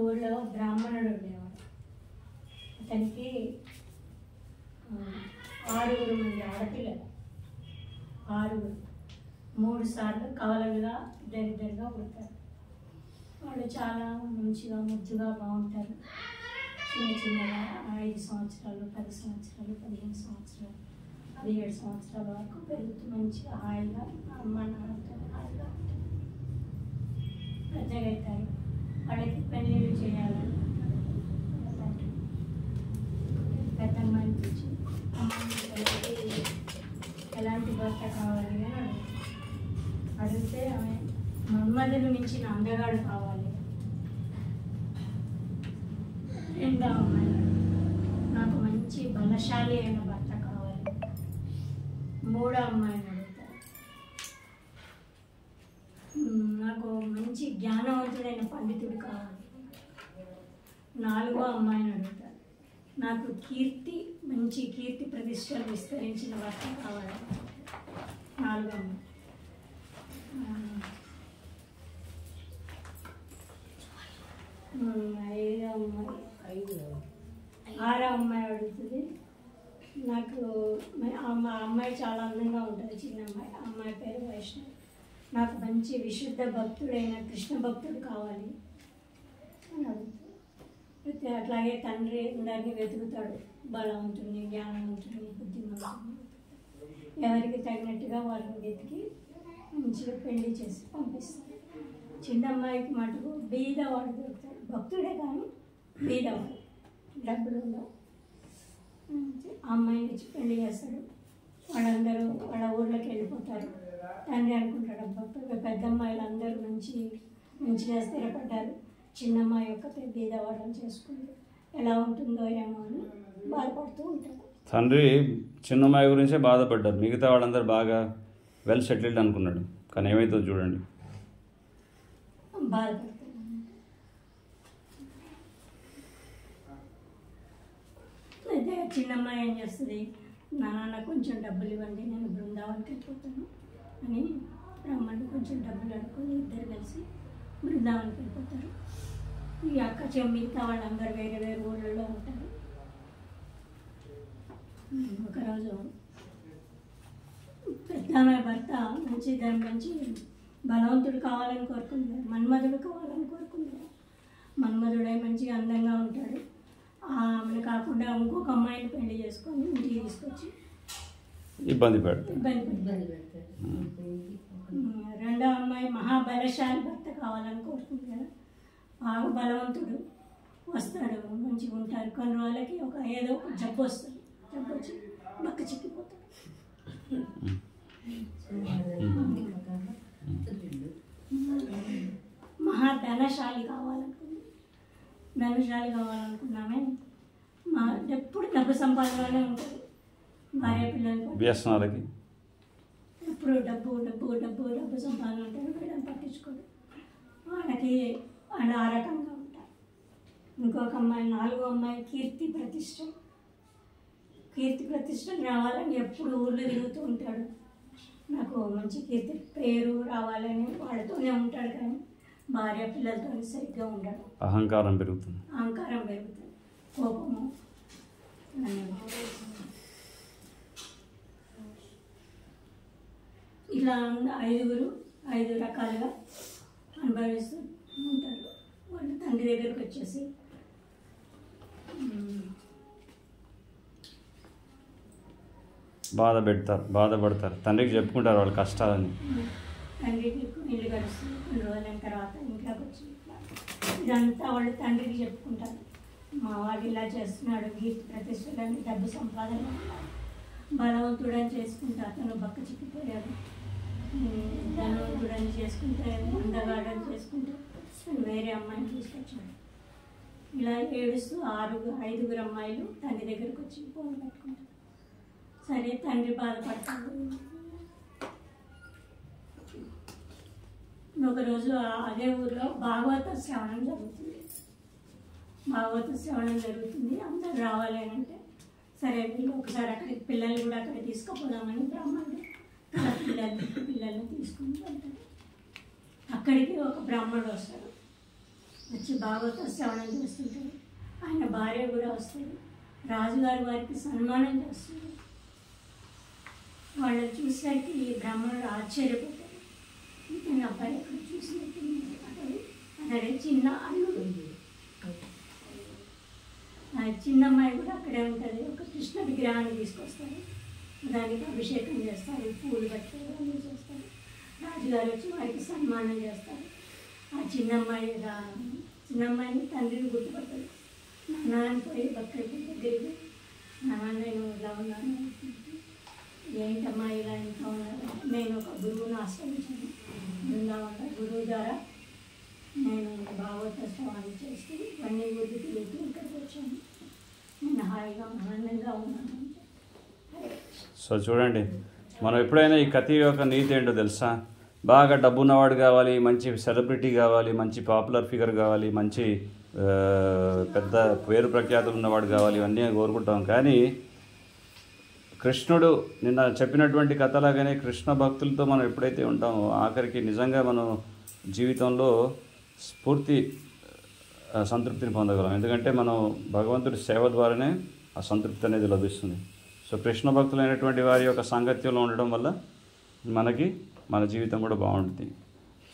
ఊళ్ళో బ్రాహ్మణుడు ఉండేవాడు. అతనికి 6 మంది ఆడపిల్లలు, 6 3 సార్లు కవలలుగా ఇద్దరిద్దరుగా పుడతారు. వాళ్ళు చాలా మంచిగా ముద్దుగా బాగుంటారు. చిన్నగా 5 సంవత్సరాలు, 10 సంవత్సరాలు, 15 సంవత్సరాలు, 17 సంవత్సరాల వరకు పెరుగుతూ మంచిగా హాయిగా అమ్మ నాన్నతో హాయిగా ఉంటారు. పెద్దగా అవుతారు. వాళ్ళకి పెళ్ళిళ్ళు చేయాలి. పెద్ద అమ్మాయిని పిలిచి అమ్మాయికి ఎలాంటి భర్త కావాలి అని అడిగితే ఆమె మన్మధుని మించిన అందగాడు కావాలి. రెండో అమ్మాయి నాకు మంచి బలశాలి అయిన భర్త కావాలి. మూడో అమ్మాయిని అడుగుతారు నాకు మంచి జ్ఞానవంతుడైన పండితుడు కావాలి. నాలుగో అమ్మాయిని అడుగుతారు నాకు మంచి కీర్తి ప్రతిష్టలు విస్తరించిన భర్త కావాలి. నాలుగో అమ్మాయి. ఆరో అమ్మాయి అడుగుతుంది నాకు అమ్మాయి చాలా అందంగా ఉంటుంది. చిన్న అమ్మాయి పేరు వైష్ణవి. నాకు మంచి విశుద్ధ భక్తుడైన కృష్ణ భక్తుడు కావాలి అని అడుగుతుంది. అట్లాగే తండ్రి అందరినీ వెతుకుతాడు. బలవంతుడిని, జ్ఞానవంతుడిని, బుద్ధిమంతుడిని ఎవరికి తగినట్టుగా వాళ్ళని వెతికి మంచిగా పెళ్లి చేసి పంపిస్తాడు. చిన్న అమ్మాయికి మటుకు బీదవాడు దొరుకుతాడు. భక్తుడే కానీ బీదవాడు, డబ్బులు ఉండవు. అమ్మాయిని ఇచ్చి పెళ్లి చేస్తాడు. వాళ్ళందరూ వాళ్ళ ఊర్లోకి వెళ్ళిపోతారు. తండ్రి అనుకుంటాడు పెద్ద అమ్మాయిలు అందరూ మంచిగా స్థిరపడ్డారు, చిన్నమ్మాయి యొక్క బీదవాడని చేసుకుంటూ ఎలా ఉంటుందో ఏమో అని బాధపడుతూ ఉంటాడు. తండ్రి చిన్నమ్మాయి గురించే బాధపడ్డారు. మిగతా వాళ్ళందరూ బాగా వెల్ సెటిల్డ్ అనుకున్నాడు. కానీ ఏమైతుందో చూడండి. బాధపడతాడు. అయితే చిన్నమ్మాయి ఏం చేస్తుంది, నాన్న కొంచెం డబ్బులు ఇవ్వండి, నేను బృందావన్కి వెళ్ళిపోతాను అని బ్రాహ్మణుడు కొంచెం డబ్బులు అడుక్కొని ఇద్దరు కలిసి బృందావన్కి వెళ్ళిపోతారు. ఈ అక్క మిగతా వాళ్ళందరూ వేరే వేరే ఊళ్ళలో ఉంటారు. ఒకరోజు పెద్ద భర్త మంచి బలవంతుడు కావాలని కోరుకుంటాడు, మన్మధుడు కావాలని కోరుకుంటాడు. మన్మధుడై మంచిగా అందంగా ఉంటాడు. ఆమెను కాకుండా ఇంకొక అమ్మాయిని పెళ్లి చేసుకొని ఇంటికి తీసుకొచ్చి ఇబ్బంది పెడతాడు. రెండో అమ్మాయి మహాబలశాలి భర్త కావాలని కోరుకుంటాడు. బాగా బలవంతుడు వస్తాడు, మంచిగా ఉంటారు. కొన్ని రోజులకి ఏదో ఒక జబ్బు వస్తుంది. జబ్బు వచ్చి బక్క చిక్కిపోతాడు. ధనశాలి కావాలనుకున్నామే. ఎప్పుడు డబ్బు సంపాదనలోనే ఉంటుంది. భార్య పిల్లలు వ్యసనాలకి ఎప్పుడు డబ్బు సంపాదన ఉంటారు. వీళ్ళని పట్టించుకోడు. వాళ్ళకి వాళ్ళు ఆ రకంగా ఉంటారు. ఇంకొక అమ్మాయి, నాలుగో అమ్మాయి కీర్తి ప్రతిష్టలు రావాలని ఎప్పుడు ఊళ్ళో తిరుగుతూ ఉంటాడు. నాకు మంచి కీర్తి పేరు రావాలని వాళ్ళతోనే ఉంటాడు. కానీ భార్య పిల్లలతో సరిగ్గా ఉండడు. అహంకారం పెరుగుతుంది. కోపము. ఇలా 5 రకాలుగా అనుభవిస్తూ ఉంటారు. వాళ్ళు తండ్రి దగ్గరకు వచ్చేసి బాధపడతారు. తండ్రికి చెప్పుకుంటారు వాళ్ళ కష్టాలని. తండ్రికి ఇల్లు గడుస్తుంది. కొన్ని రోజుల తర్వాత ఇంట్లోకి వచ్చి ఇదంతా వాళ్ళు తండ్రికి చెప్పుకుంటారు. మా వాడు ఇలా చేస్తున్నాడు, కీర్తి ప్రతిష్టలని, డబ్బు సంపాదన, బలవంతుడని చేసుకుంటే అతను బక్క చిక్కిపోయాడు, ధనవంతుడని చేసుకుంటే అందగాడని చేసుకుంటే వేరే అమ్మాయిని తీసుకొచ్చాడు. ఇలా ఏడుస్తూ 5 అమ్మాయిలు తండ్రి దగ్గరకు వచ్చి ఫోన్ పెట్టుకుంటారు. సరే, తండ్రి బాధపడతాడు. ఒకరోజు అదే ఊరిలో భాగవత శ్రవణం జరుగుతుంది. అందరు రావాలి అని అంటే సరే వీళ్ళు ఒకసారి అక్కడికి పిల్లల్ని కూడా అక్కడ తీసుకుపోదామని బ్రాహ్మణుడు పిల్లల్ని తీసుకుని వెళ్తాడు. అక్కడికి ఒక బ్రాహ్మణుడు వస్తాడు. వచ్చి భాగవత శ్రవణం చేస్తుంటారు. ఆయన భార్య కూడా వస్తుంది. రాజుగారు వారికి సన్మానం చేస్తుంది. వాళ్ళని చూసేసరికి ఈ బ్రాహ్మణుడు ఆశ్చర్యపోతాడు. నా అబ్బాయి ఎక్కడ చూసినట్టు అతడే చిన్న అల్లుడు. ఆ చిన్నమ్మాయి కూడా అక్కడే ఉంటుంది. ఒక కృష్ణ విగ్రహాన్ని తీసుకొస్తారు. దానికి అభిషేకం చేస్తారు, పూలు కట్టారు, అన్నీ చేస్తారు. రాజుగారు వచ్చి వారికి సన్మానం చేస్తారు. ఆ చిన్నమ్మాయిని తండ్రిని గుర్తుపడతాడు. నాన్న పోయి భక్తుడి దగ్గరికి, నాన్న నేను ఇలా ఉన్నాను, ఏంటమ్మా ఇలా ఇంకా ఉన్నారు, నేను ఒక గురువుని ఆశ్రయించాను బృందావనంలో. గురువు ద్వారా నేను భాగవత శ్రవణం చేస్తూ ఇవన్నీ ఊరికి తిరుగుతూ ఇక్కడికి వచ్చాను. నేను హాయిగా ఆనందంగా ఉన్నాను. సో చూడండి, మనం ఎప్పుడైనా ఈ కథ యొక్క నీతి ఏంటో తెలుసా? బాగా డబ్బు ఉన్నవాడు కావాలి, మంచి సెలబ్రిటీ కావాలి, మంచి పాపులర్ ఫిగర్ కావాలి, మంచి పెద్ద పేరు ప్రఖ్యాతులు ఉన్నవాడు కావాలి, ఇవన్నీ కోరుకుంటాం. కానీ కృష్ణుడు నిన్న చెప్పినటువంటి కథలాగానే కృష్ణ భక్తులతో మనం ఎప్పుడైతే ఉంటామో ఆఖరికి నిజంగా మనం జీవితంలో స్ఫూర్తి సంతృప్తిని పొందగలం. ఎందుకంటే మనం భగవంతుడి సేవ ద్వారానే ఆ సంతృప్తి అనేది లభిస్తుంది. సో కృష్ణ భక్తులైనటువంటి వారి యొక్క సాంగత్యంలో ఉండడం వల్ల మన జీవితం కూడా బాగుంటుంది.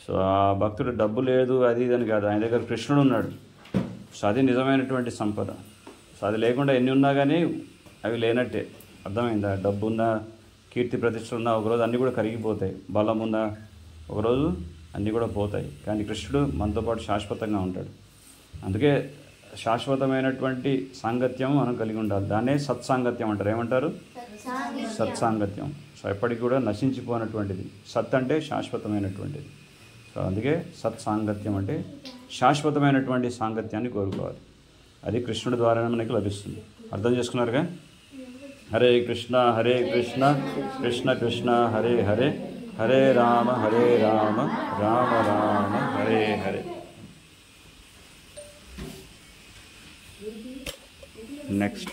సో ఆ భక్తుడు డబ్బు లేదు అది ఇదని కాదు, ఆయన దగ్గర కృష్ణుడు ఉన్నాడు. సో అది నిజమైనటువంటి సంపద. సో అది లేకుండా ఎన్ని ఉన్నా కానీ అవి లేనట్టే, అర్థమైందా? డబ్బు ఉన్నా, కీర్తి ప్రతిష్టలు ఉన్నా ఒకరోజు అన్నీ కూడా కరిగిపోతాయి. బలం ఉన్నా ఒకరోజు అన్నీ కూడా పోతాయి. కానీ కృష్ణుడు మనతో పాటు శాశ్వతంగా ఉంటాడు. అందుకే శాశ్వతమైనటువంటి సాంగత్యం మనం కలిగి ఉండాలి. దాన్నే సత్సాంగత్యం అంటారు. ఏమంటారు? సత్సాంగత్యం. సో ఎప్పటికి కూడా నశించిపోయినటువంటిది. సత్ అంటే శాశ్వతమైనటువంటిది. సో అందుకే సత్సాంగత్యం అంటే శాశ్వతమైనటువంటి సాంగత్యాన్ని కోరుకోవాలి. అది కృష్ణుడి ద్వారానే మనకి లభిస్తుంది. అర్థం చేసుకున్నారుగా? హరే కృష్ణ కృష్ణ కృష్ణ హరే హరే, హరే రామ రామ రామ హరే హరే. నెక్స్ట్